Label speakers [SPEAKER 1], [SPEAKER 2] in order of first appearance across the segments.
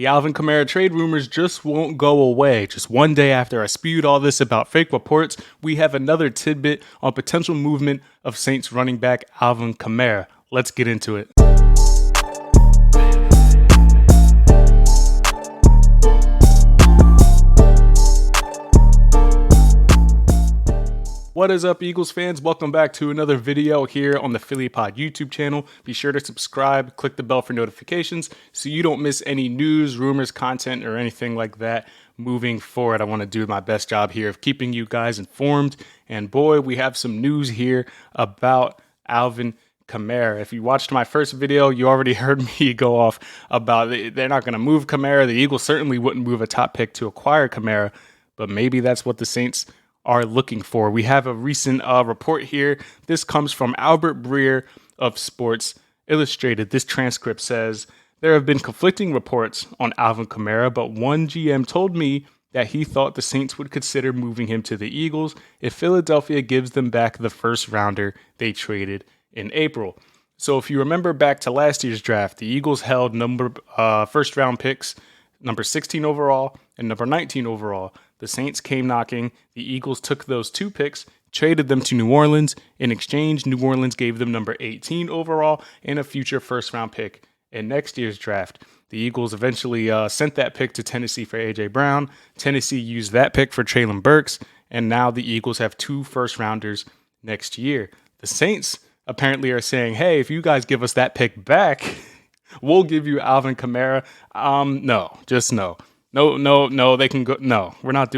[SPEAKER 1] The Alvin Kamara trade rumors just won't go away. Just one day after I spewed all this about fake reports, we have another tidbit on potential movement of Saints running back Alvin Kamara. Let's get into it. What is up, Eagles fans? Welcome back to another video here on the Philly Pod YouTube channel. Be sure to subscribe, click the bell for notifications so you don't miss any news, rumors, content, or anything like that moving forward. I want to do my best job here of keeping you guys informed. And boy, we have some news here about Alvin Kamara. If you watched my first video, you already heard me go off about they're not going to move Kamara. The Eagles certainly wouldn't move a top pick to acquire Kamara, but maybe that's what the Saints are looking for. We have a recent report here. This comes from Albert Breer of Sports Illustrated. This transcript says, there have been conflicting reports on Alvin Kamara, but one GM told me that he thought the Saints would consider moving him to the Eagles if Philadelphia gives them back the first rounder they traded in April. So if you remember back to last year's draft, the Eagles held first round picks, number 16 overall and number 19 overall. The Saints came knocking. The Eagles took those two picks, traded them to New Orleans. In exchange, New Orleans gave them number 18 overall and a future first-round pick in next year's draft. The Eagles eventually sent that pick to Tennessee for A.J. Brown. Tennessee used that pick for Treylon Burks, and now the Eagles have two first-rounders next year. The Saints apparently are saying, hey, if you guys give us that pick back, we'll give you Alvin Kamara. No, just no. No, they can go. No, we're not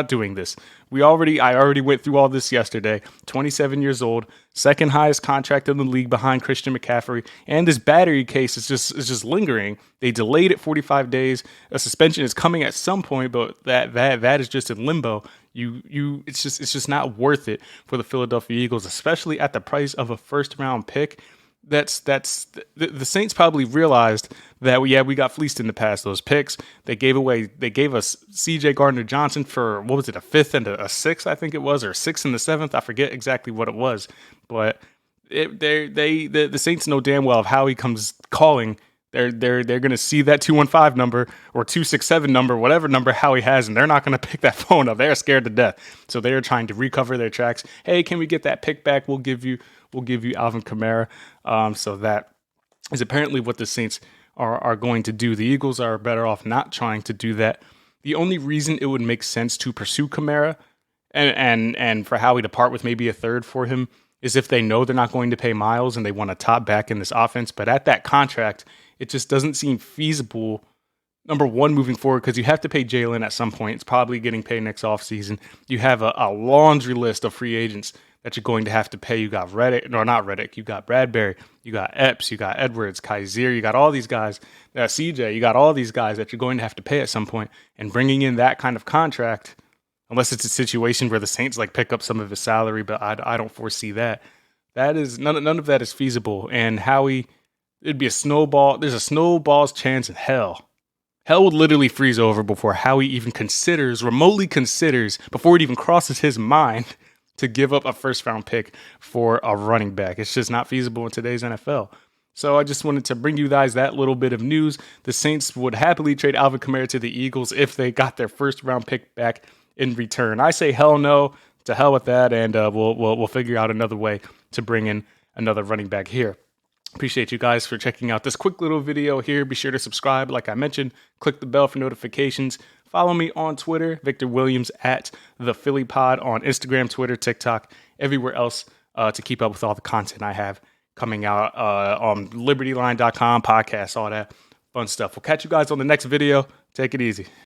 [SPEAKER 1] doing this. I already went through all this yesterday. 27 years old, second highest contract in the league behind Christian McCaffrey, and this battery case is just lingering. They delayed it 45 days. A suspension is coming at some point, but that is just in limbo. It's just not worth it for the Philadelphia Eagles, especially at the price of a first round pick. The Saints probably realized that we got fleeced in the past. Those picks they gave us C.J. Gardner-Johnson for, what was it, a fifth and a sixth, I think it was, or a sixth and the seventh. I forget exactly what it was, but the Saints know damn well if Howie comes calling, they're going to see that 215 number or 267 number, whatever number Howie has, and they're not going to pick that phone up. They're scared to death, so they're trying to recover their tracks. Hey, can we get that pick back? We'll give you Alvin Kamara. So that is apparently what the Saints are going to do. The Eagles are better off not trying to do that. The only reason it would make sense to pursue Kamara and for Howie to part with maybe a third for him is if they know they're not going to pay Miles and they want a top back in this offense. But at that contract, it just doesn't seem feasible, number one, moving forward, because you have to pay Jalen at some point. It's probably getting paid next offseason. You have a laundry list of free agents that you're going to have to pay. You got Reddick, you got Bradbury, you got Epps, you got Edwards, Kaiser, you got all these guys, CJ, you got all these guys that you're going to have to pay at some point. And bringing in that kind of contract, unless it's a situation where the Saints pick up some of his salary, but I don't foresee that. That is none of that is feasible. And Howie, it'd be a snowball. There's a snowball's chance in hell. Hell would literally freeze over before Howie even remotely considers, before it even crosses his mind to give up a first-round pick for a running back. It's just not feasible in today's NFL. So I just wanted to bring you guys that little bit of news. The Saints would happily trade Alvin Kamara to the Eagles if they got their first-round pick back in return. I say hell no, to hell with that, and we'll figure out another way to bring in another running back here. Appreciate you guys for checking out this quick little video here. Be sure to subscribe, like I mentioned. Click the bell for notifications. Follow me on Twitter, Victor Williams at the Philly Pod on Instagram, Twitter, TikTok, everywhere else to keep up with all the content I have coming out on libertyline.com, podcasts, all that fun stuff. We'll catch you guys on the next video. Take it easy.